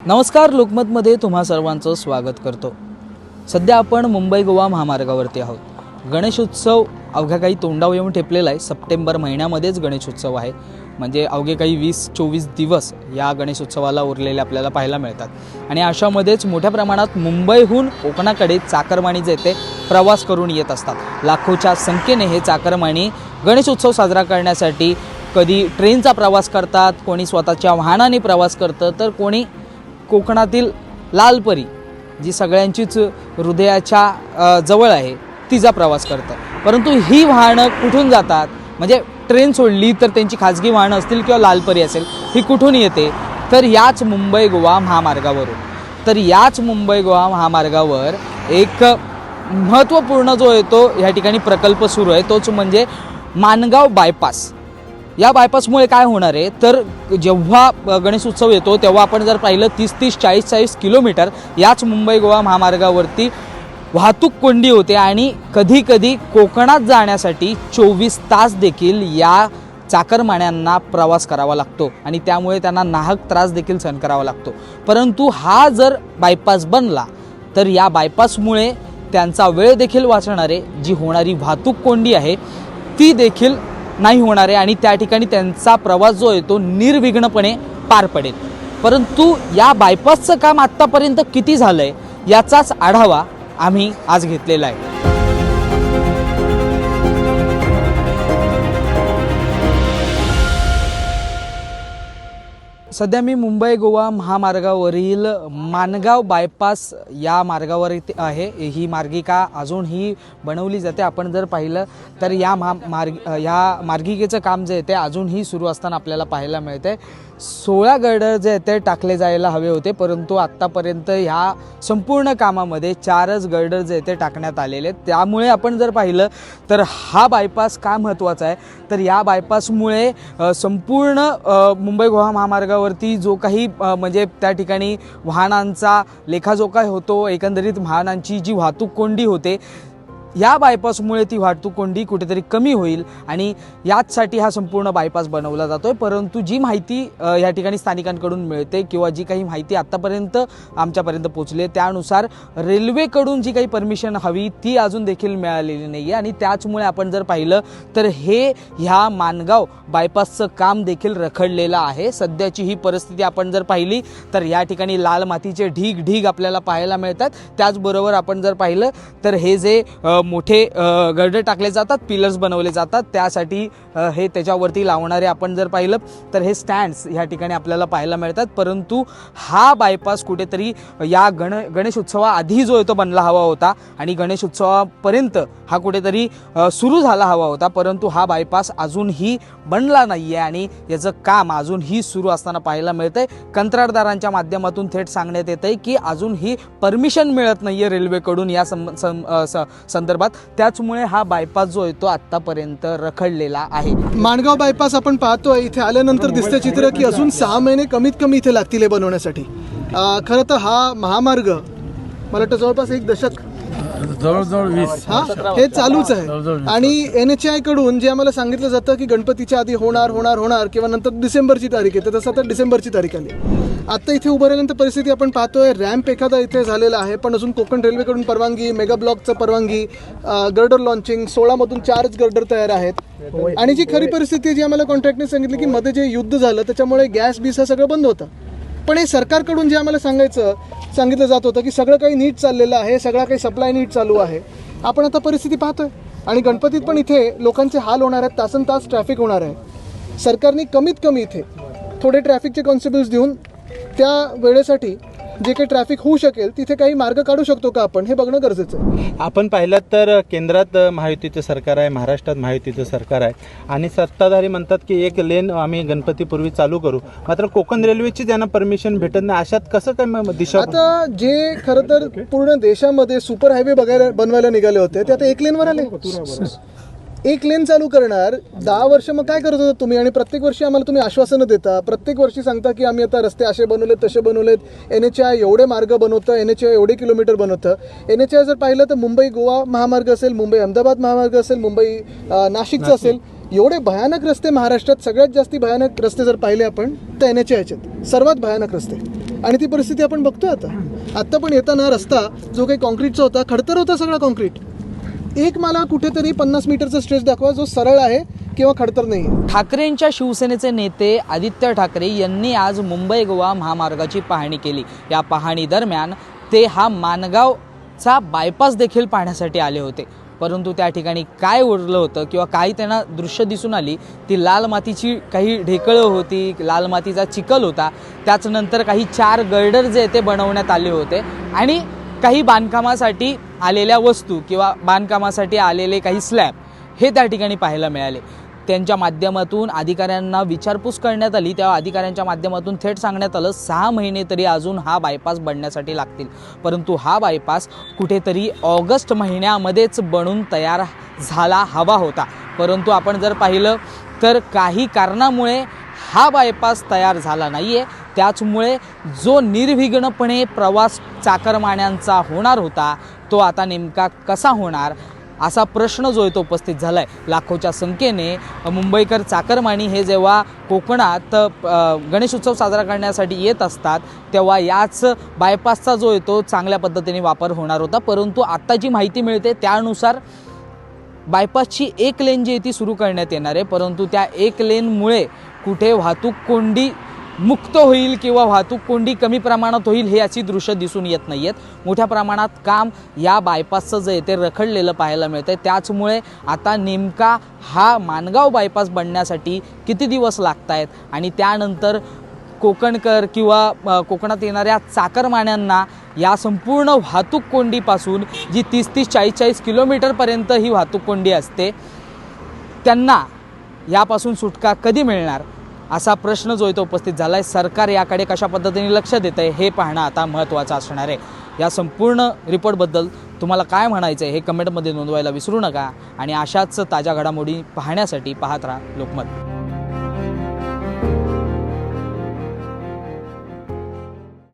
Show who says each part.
Speaker 1: नमस्कार, लोकमतमध्ये तुम्हा सर्वांचं स्वागत करतो। सध्या आपण मुंबई गोवा महामार्गावरती आहोत। गणेशोत्सव अवघ्या काही तोंडावर येऊन ठेपलेला आहे। सप्टेंबर महिन्यामध्येच गणेशोत्सव आहे, म्हणजे अवघे काही 20-24 दिवस या गणेशोत्सवाला उरलेले आपल्याला पाहायला मिळतात। आणि अशामध्येच मोठ्या प्रमाणात मुंबईहून कोकणाकडे चाकरमानी जे ते प्रवास करून येत असतात। लाखोच्या संख्येने हे चाकरमानी गणेशोत्सव साजरा करण्यासाठी कधी ट्रेनचा प्रवास करतात, कोणी स्वतःच्या वाहनाने प्रवास करतं, तर कोणी कोकणातील लालपरी जी सगळ्यांचीच हृदयाच्या जवळ आहे तिचा प्रवास करतात। परंतु ही वाहनं कुठून जातात, म्हणजे ट्रेन सोडली तर त्यांची खाजगी वाहनं असतील किंवा लालपरी असेल, ही कुठून येते, तर याच मुंबई गोवा महामार्गावरून। तर याच मुंबई गोवा महामार्गावर एक महत्त्वपूर्ण जो येतो या ठिकाणी प्रकल्प सुरू आहे, तोच म्हणजे माणगाव बायपास। या बायपासमुळे काय होणार आहे, तर जेव्हा गणेशोत्सव येतो तेव्हा आपण जर पाहिलं 30-30, 40-40 किलोमीटर याच मुंबई गोवा महामार्गावरती वाहतूक कोंडी होते आणि कधी कधी कोकणात जाण्यासाठी 24 तास देखील या चाकरमान्यांना प्रवास करावा लागतो आणि त्यामुळे त्यांना नाहक त्रास देखील सहन करावा लागतो। परंतु हा जर बायपास बनला तर या बायपासमुळे त्यांचा वेळ देखील वाचणार आहे, जी होणारी वाहतूक कोंडी आहे ती देखील नाही होणार आहे आणि त्या ठिकाणी त्यांचा प्रवास जो आहे तो निर्विघ्नपणे पार पडेल। परंतु या बायपासचं काम आत्तापर्यंत किती झालं आहे याचाच आढावा आम्ही आज घेतलेला आहे। सध्या मी मुंबई गोवा महामार्गावरील माणगाव बायपास या मार्गावर आहे। ही मार्गिका अजूनही बनवली जाते। आपण जर पाहिलं तर या मार्गिकेचं काम जे आहे ते अजूनही सुरू असताना आपल्याला पाहायला मिळते। 16 गर्डर जे आहेत ते टाकले जायला हवे होते, परंतु आत्तापर्यंत ह्या संपूर्ण कामामध्ये 4च गर्डर जे आहेत ते टाकण्यात आलेले आहेत। त्यामुळे आपण जर पाहिलं तर हा बायपास का महत्त्वाचा आहे, तर या बायपासमुळे संपूर्ण मुंबई गोवा महामार्गावरती जो काही म्हणजे त्या ठिकाणी वाहनांचा लेखाजोखा होतो, एकंदरीत वाहनांची जी वाहतूक कोंडी होते, या बायपासमुळे ती वाहतूक कोंडी कुठेतरी कमी होईल आणि याचसाठी हा संपूर्ण बायपास बनवला जातोय। परंतु जी माहिती या ठिकाणी स्थानिकांकडून मिळते किंवा जी काही माहिती आत्तापर्यंत आमच्यापर्यंत पोहोचली आहे त्यानुसार रेल्वेकडून जी काही परमिशन हवी ती अजून देखील मिळालेली नाही आहे आणि त्याचमुळे आपण जर पाहिलं तर ह्या माणगाव बायपासचं काम देखील रखडलेलं आहे। सध्याची ही परिस्थिती आपण जर पाहिली तर या ठिकाणी लाल मातीचे ढीग आपल्याला पाहायला मिळतात। त्याचबरोबर आपण जर पाहिलं तर हे जे मोठे गर्डर टाकले जातात, पिलर्स बनवले जातात, त्यासाठी हे त्याच्यावरती लावणारे आपण जर पाहिलं तर हे स्टँड्स ह्या ठिकाणी आपल्याला पाहायला मिळतात। परंतु हा बायपास कुठेतरी या गणेशोत्सवाआधी जो आहे तो बनला हवा होता आणि गणेशोत्सवापर्यंत हा कुठेतरी सुरू झाला हवा होता, परंतु हा बायपास अजूनही बनला नाही आहे आणि याचं काम अजूनही सुरू असताना पाहायला मिळतंय। कंत्राटदारांच्या माध्यमातून थेट सांगण्यात येतंय की अजूनही परमिशन मिळत नाही आहे रेल्वेकडून या संदर्भात। त्याचमुळे हा बायपास जो आहे तो आत्तापर्यंत रखडलेला आहे।
Speaker 2: माणगाव बायपास आपण पाहतोय, इथे आल्यानंतर दिसतं चित्र की अजून 6 महिने कमीत कमी इथे लागतील हे बनवण्यासाठी। खरं तर हा महामार्ग मला वाटतं जवळपास 1 दशक
Speaker 3: जवळजवळ 20
Speaker 2: हे चालूच आहे आणि NHAI कडून जे आम्हाला सांगितलं जातं की गणपतीच्या आधी होणार किंवा नंतर डिसेंबरची तारीख येते, तसं आता डिसेंबरची तारीख आली। आता इथे उभं राहिल्यानंतर परिस्थिती आपण पाहतोय, रॅम्प एखादा इथे झालेला आहे, पण अजून कोकण रेल्वेकडून परवानगी, मेगा ब्लॉकचं परवानगी, गर्डर लॉन्चिंग, 16 मधून 4च गर्डर तयार आहेत। आणि जी खरी परिस्थिती जी आम्हाला कॉन्ट्रॅक्टने सांगितली की मध्ये जे युद्ध झालं त्याच्यामुळे गॅस बीस हा सगळं बंद होतं, पण हे सरकारकडून जे आम्हाला सांगितलं जात होतं की सगळं काही नीट चाललेलं आहे, सगळा काही सप्लाय नीट चालू आहे। आपण आता परिस्थिती पाहतोय आणि गणपतीत पण इथे लोकांचे हाल होणार आहेत, तासनतास ट्रॅफिक होणार आहे। सरकारने कमीत कमी इथे थोडे ट्रॅफिकचे कॉन्स्टेबल्स देऊन त्या वेळेसाठी जे काही ट्रॅफिक होऊ शकेल तिथे काही मार्ग काढू शकतो का आपण, हे बघणं गरजेचं आहे।
Speaker 3: आपण पाहिलं तर केंद्रात महायुतीचं सरकार आहे, महाराष्ट्रात महायुतीचं सरकार आहे आणि सत्ताधारी म्हणतात की 1 लेन आम्ही गणपतीपूर्वी चालू करू, मात्र कोकण रेल्वेची त्यांना परमिशन भेटत नाही। अशात कसं काय दिशा?
Speaker 2: आता जे खरं तर पूर्ण देशामध्ये सुपर हायवे बनवायला निघाले होते ते आता 1 लेनवर आले। 1 लेन चालू करणार 10 वर्ष, मग काय करत होता तुम्ही? आणि प्रत्येक वर्षी आम्हाला तुम्ही आश्वासनं देता, प्रत्येक वर्षी सांगता की आम्ही आता रस्ते असे बनवलेत तसे बनवलेत, NHAI एवढे मार्ग बनवतं, NHAI एवढे किलोमीटर बनवतं। NHAI जर पाहिलं तर मुंबई गोवा महामार्ग असेल, मुंबई अहमदाबाद महामार्ग असेल, मुंबई नाशिकचं असेल, एवढे भयानक रस्ते महाराष्ट्रात, सगळ्यात जास्ती भयानक रस्ते जर पाहिले आपण तर NHAIचे सर्वात भयानक रस्ते। आणि ती परिस्थिती आपण बघतोय आता पण येताना रस्ता जो काही कॉन्क्रीटचा होता खडतर होता सगळा कॉन्क्रीट. एक मला कुठेतरी 50 मीटरचा स्ट्रेच दाखवा जो सरळ आहे किंवा खडतर नाही आहे.
Speaker 1: ठाकरेंच्या शिवसेनेचे नेते आदित्य ठाकरे यांनी आज मुंबई गोवा महामार्गाची पाहणी केली. या पाहणी दरम्यान ते हा माणगावचा बायपास देखील पाहण्यासाठी आले होते. परंतु त्या ठिकाणी काय उरलं होतं किंवा काही त्यांना दृश्य दिसून आली ती लाल मातीची काही ढेकळं होती, लाल मातीचा चिखल होता. त्याचनंतर काही 4 गर्डर जे ते बनवण्यात आले होते आणि काही बांधकामासाठी आलेल्या वस्तू किंवा बांधकामासाठी आलेले काही स्लॅब हे त्या ठिकाणी पाहायला मिळाले. त्यांच्या माध्यमातून अधिकाऱ्यांना विचारपूस करण्यात आली. त्या अधिकाऱ्यांच्या माध्यमातून थेट सांगण्यात आलं 6 महिने तरी अजून हा बायपास बनण्यासाठी लागतील. परंतु हा बायपास कुठेतरी ऑगस्ट महिन्यामध्येच बनून तयार झाला हवा होता. परंतु आपण जर पाहिलं तर काही कारणामुळे हा बायपास तयार झाला नाही आहे. त्याचमुळे जो निर्विघ्नपणे प्रवास चाकरमान्यांचा होणार होता तो आता नेमका कसा होणार असा प्रश्न जो आहे तो उपस्थित झाला आहे. लाखोच्या संख्येने मुंबईकर चाकरमानी हे जेव्हा कोकणात गणेश उत्सव साजरा करण्यासाठी येत असतात तेव्हा याच बायपासचा जो आहे तो चांगल्या पद्धतीने वापर होणार होता. परंतु आत्ता जी माहिती मिळते त्यानुसार बायपासची एक लेन जी आहे ती सुरू करण्यात येणार आहे. परंतु त्या एक लेनमुळे कुठे वाहतूक कोंडी मुक्त होईल किंवा वाहतूक कोंडी कमी प्रमाणात होईल हे याची दृश्य दिसून येत नाही आहेत. मोठ्या प्रमाणात काम या बायपासचं जे आहे ते रखडलेलं पाहायला मिळतं आहे. त्याचमुळे आता नेमका हा माणगाव बायपास बनण्यासाठी किती दिवस लागत आहेत आणि त्यानंतर कोकणकर किंवा कोकणात येणाऱ्या चाकरमान्यांना या संपूर्ण वाहतूक कोंडीपासून जी 30-30, 40-40 किलोमीटरपर्यंत ही वाहतूक कोंडी असते त्यांना यापासून सुटका कधी मिळणार असा प्रश्न जो आहे तो उपस्थित झाला आहे. सरकार याकडे कशा पद्धतीने लक्ष देतं आहे हे पाहणं आता महत्त्वाचं असणार आहे. या संपूर्ण रिपोर्टबद्दल तुम्हाला काय म्हणायचं आहे हे कमेंटमध्ये नोंदवायला विसरू नका आणि अशाच ताज्या घडामोडी पाहण्यासाठी पाहत राहा लोकमत.